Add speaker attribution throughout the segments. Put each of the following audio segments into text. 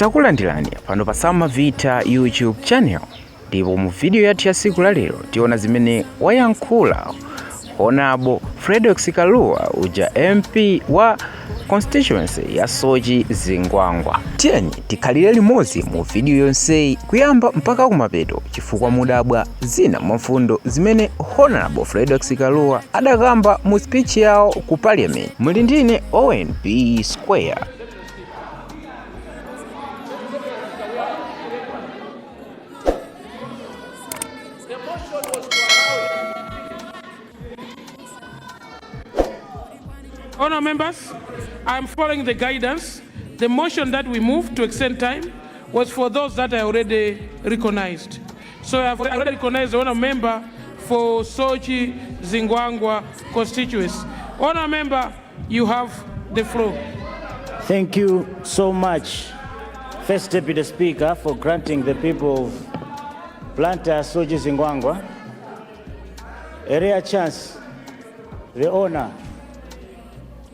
Speaker 1: Takulandirani pano pa Samavita YouTube channel. Ndipo mu video yathu ya siku la lero tiona zimene wayankhula Honorable Fredokiss Kalua uja MP wa constituency ya Sochi Zingwangwa. Tiyeni tikhalire limodzi mu video yonseyi kuyamba mpaka kumapeto chifukwa mudabwa zina mfundo zimene Honorable Fredokiss Kalua adakamba mu speech yawo ku Parliament. Muli ndine ONP Square.
Speaker 2: Honour members, I am following the guidance. The motion that we moved to extend time was for those that I already recognized. So I have already recognized the honour member for Sochi Zingwangwa constituency. Honour member, you have the floor.
Speaker 3: Thank you so much, First Deputy Speaker, for granting the people of Planta Sochi Zingwangwa a rare chance, the honor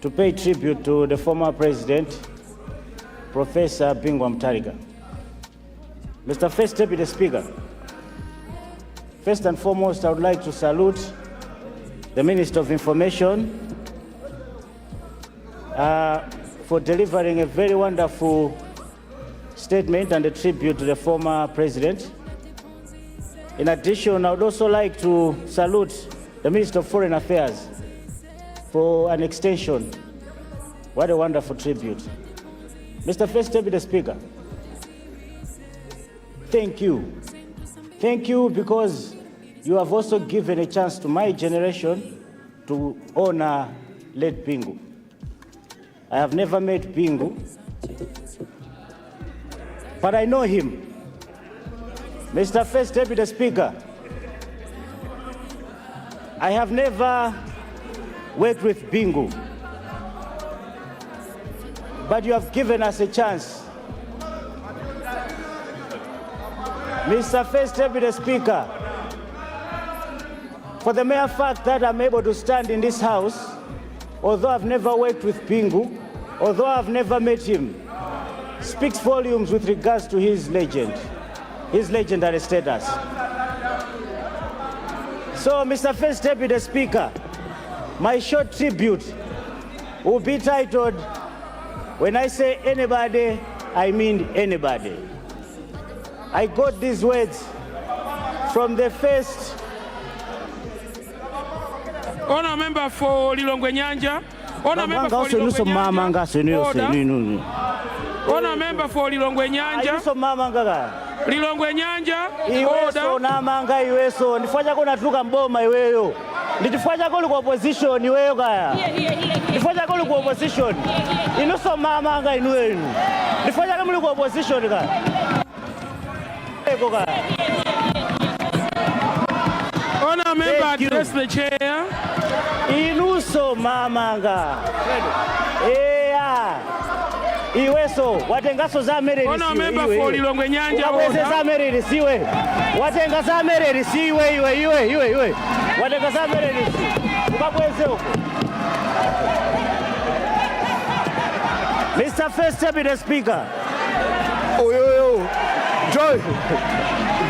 Speaker 3: to pay tribute to the former president, Professor Bingwa Mutharika. Mr. First Deputy Speaker, first and foremost, I would like to salute the Minister of Information for delivering a very wonderful statement and a tribute to the former president. In addition, I would also like to salute the Minister of Foreign Affairs for an extension. What a wonderful tribute. Mr. First Deputy Speaker, thank you. Thank you because you have also given a chance to my generation to honor late Bingu. I have never met Bingu, but I know him. Mr. First Deputy Speaker, I have never worked with Bingu, but you have given us a chance. Mr. First Deputy Speaker, for the mere fact that I'm able to stand in this house, although I've never worked with Bingu, although I've never met him, speaks volumes with regards to his legendary status. So, Mr. First Deputy Speaker, my short tribute will be titled, when I say anybody, I mean anybody. I got these words from the first
Speaker 2: Honour member for Lilongwe Nyanja. Honour member for Lilongwe Nyanja. Honour member for Lilongwe Nyanja. Lilongwe Nyanja.
Speaker 3: Iweso na manga iweso. Nifanya kuna tuka mboma iweyo. Nifanya kuli kwa opposition iweyo kaya. Nifanya kuli kwa opposition. Inuso manga inuwe. Nifanya kuli kwa opposition kaya. Eko kaya.
Speaker 2: Honour member address the chair.
Speaker 3: Inuso manga. Iweso watengaso za mereri siwe.
Speaker 2: Honour member for Lilongwe Nyanja.
Speaker 3: Wabweze za mereri siwe. Watenga za mereri siwe iwe. Watenga za mereri siwe. Wabweze huko. Mr. First Deputy Speaker.
Speaker 4: Yo. Joy.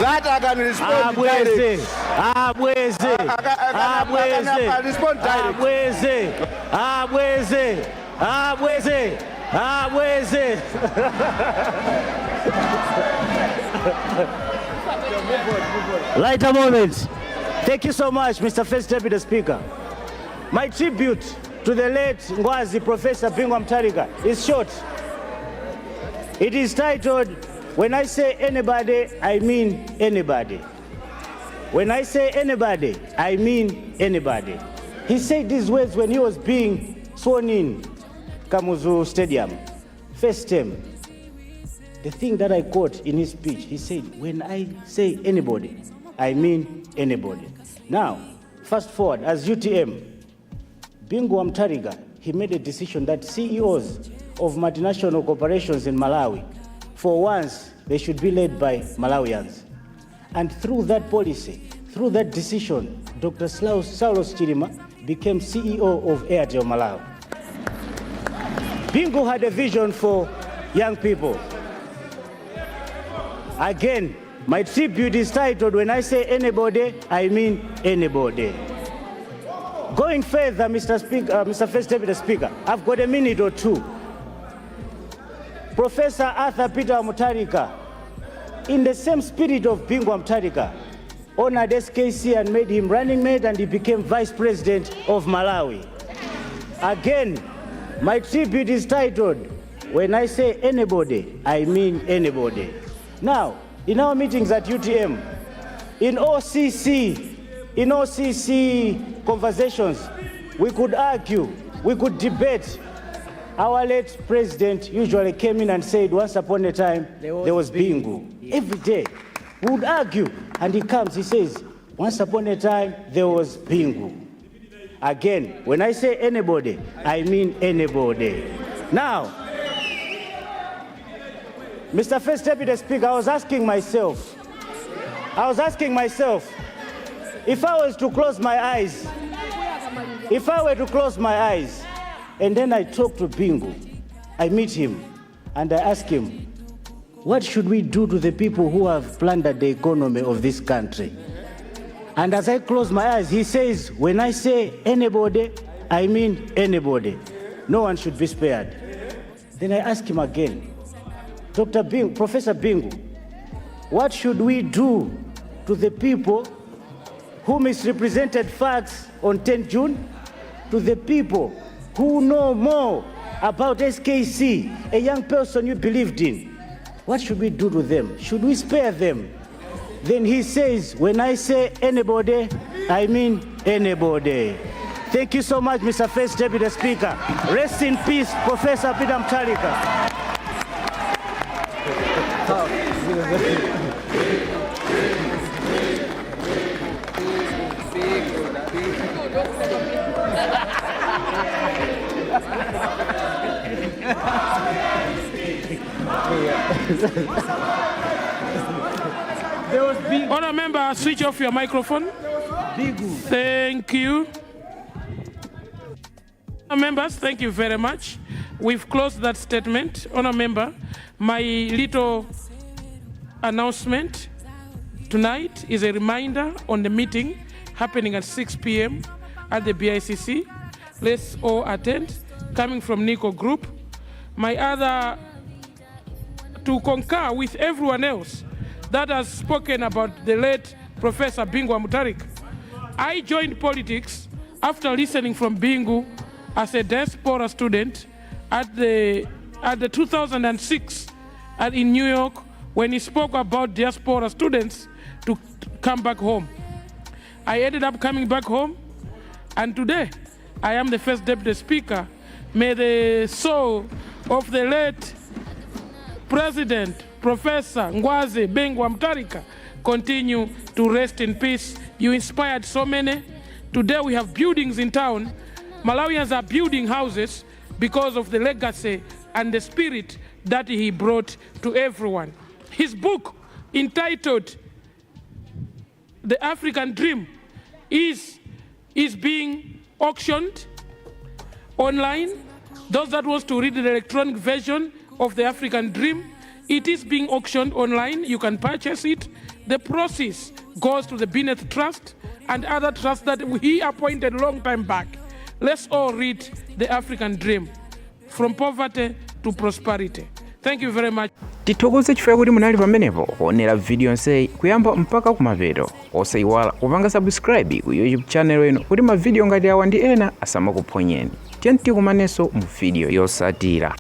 Speaker 4: That I can respond direct.
Speaker 3: Lighter moment. Thank you so much, Mr. First Deputy Speaker. My tribute to the late Ngwazi Professor Bingwa Mutharika is short. It is titled, when I say anybody, I mean anybody. When I say anybody, I mean anybody. He said these words when he was being sworn in Kamuzu Stadium, first term. The thing that I caught in his speech, he said, when I say anybody, I mean anybody. Now, fast forward, as UTM, Bingwa Mutharika, he made a decision that CEOs of multinational corporations in Malawi, for once, they should be led by Malawians. And through that policy, through that decision, Dr. Saulos Chilima became CEO of Airtel Malawi. Bingu had a vision for young people. Again, my tribute is titled, when I say anybody, I mean anybody. Going further, Mr. First Deputy Speaker, I've got a minute or two. Professor Arthur Peter Mutharika, in the same spirit of Bingwa Mutharika, honored SKC and made him running mate, and he became Vice President of Malawi. Again, my tribute is titled, when I say anybody, I mean anybody. Now, in our meetings at UTM, in OCC conversations, we could argue, we could debate. Our late president usually came in and said, once upon a time, there was Bingu. Every day, we would argue, and he comes, he says, once upon a time, there was Bingu. Again, when I say anybody, I mean anybody. Now, Mr. First Deputy Speaker, I was asking myself, if I was to close my eyes, and then I talk to Bingu, I meet him, and I ask him, what should we do to the people who have plundered the economy of this country? And as I close my eyes, he says, when I say anybody, I mean anybody. No one should be spared. Then I ask him again, Professor Bingu, what should we do to the people who misrepresented facts on 10 June? To the people who know more about SKC, a young person you believed in. What should we do to them? Should we spare them? Then he says, when I say anybody, I mean anybody. Thank you so much, Mr. First Deputy Speaker. Rest in peace, Professor Peter Mutharika.
Speaker 2: Honour member, switch off your microphone. Thank you. Honour members, thank you very much. We've closed that statement. Honour member, my little announcement tonight is a reminder on the meeting happening at 6 p.m. at the BICC. Let's all attend. Coming from Nico Group. To concur with everyone else that has spoken about the late Professor Bingwa Mutharika. I joined politics after listening from Bingu as a diaspora student at the 2006 in New York, when he spoke about diaspora students to come back home. I ended up coming back home, and today I am the First Deputy Speaker. May the soul of the late President Professor Ngwazi Bingwa Mutharika continue to rest in peace. You inspired so many. Today we have buildings in town. Malawians are building houses because of the legacy and the spirit that he brought to everyone. His book, entitled The African Dream, is being auctioned online. Those that want to read the electronic version of The African Dream, it is being auctioned online. You can purchase it. The proceeds goes to the Binet Trust and other trusts that he appointed a long time back. Let's all read The African Dream, from poverty to prosperity. Thank you very much.
Speaker 1: Tithokoze chifukwa kuti munali pamenepo kuonera video nseyi kuyamba mpaka kumapeto. Osayiwala kupanga subscribe ku YouTube channel ino kuti ma video ngati awa ndi ena asamakuphonyeni. Tiyeni tikumanenso mu video yosatira.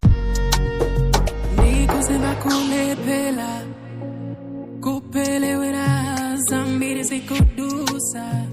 Speaker 5: Kupelewa zambiri zikudusa.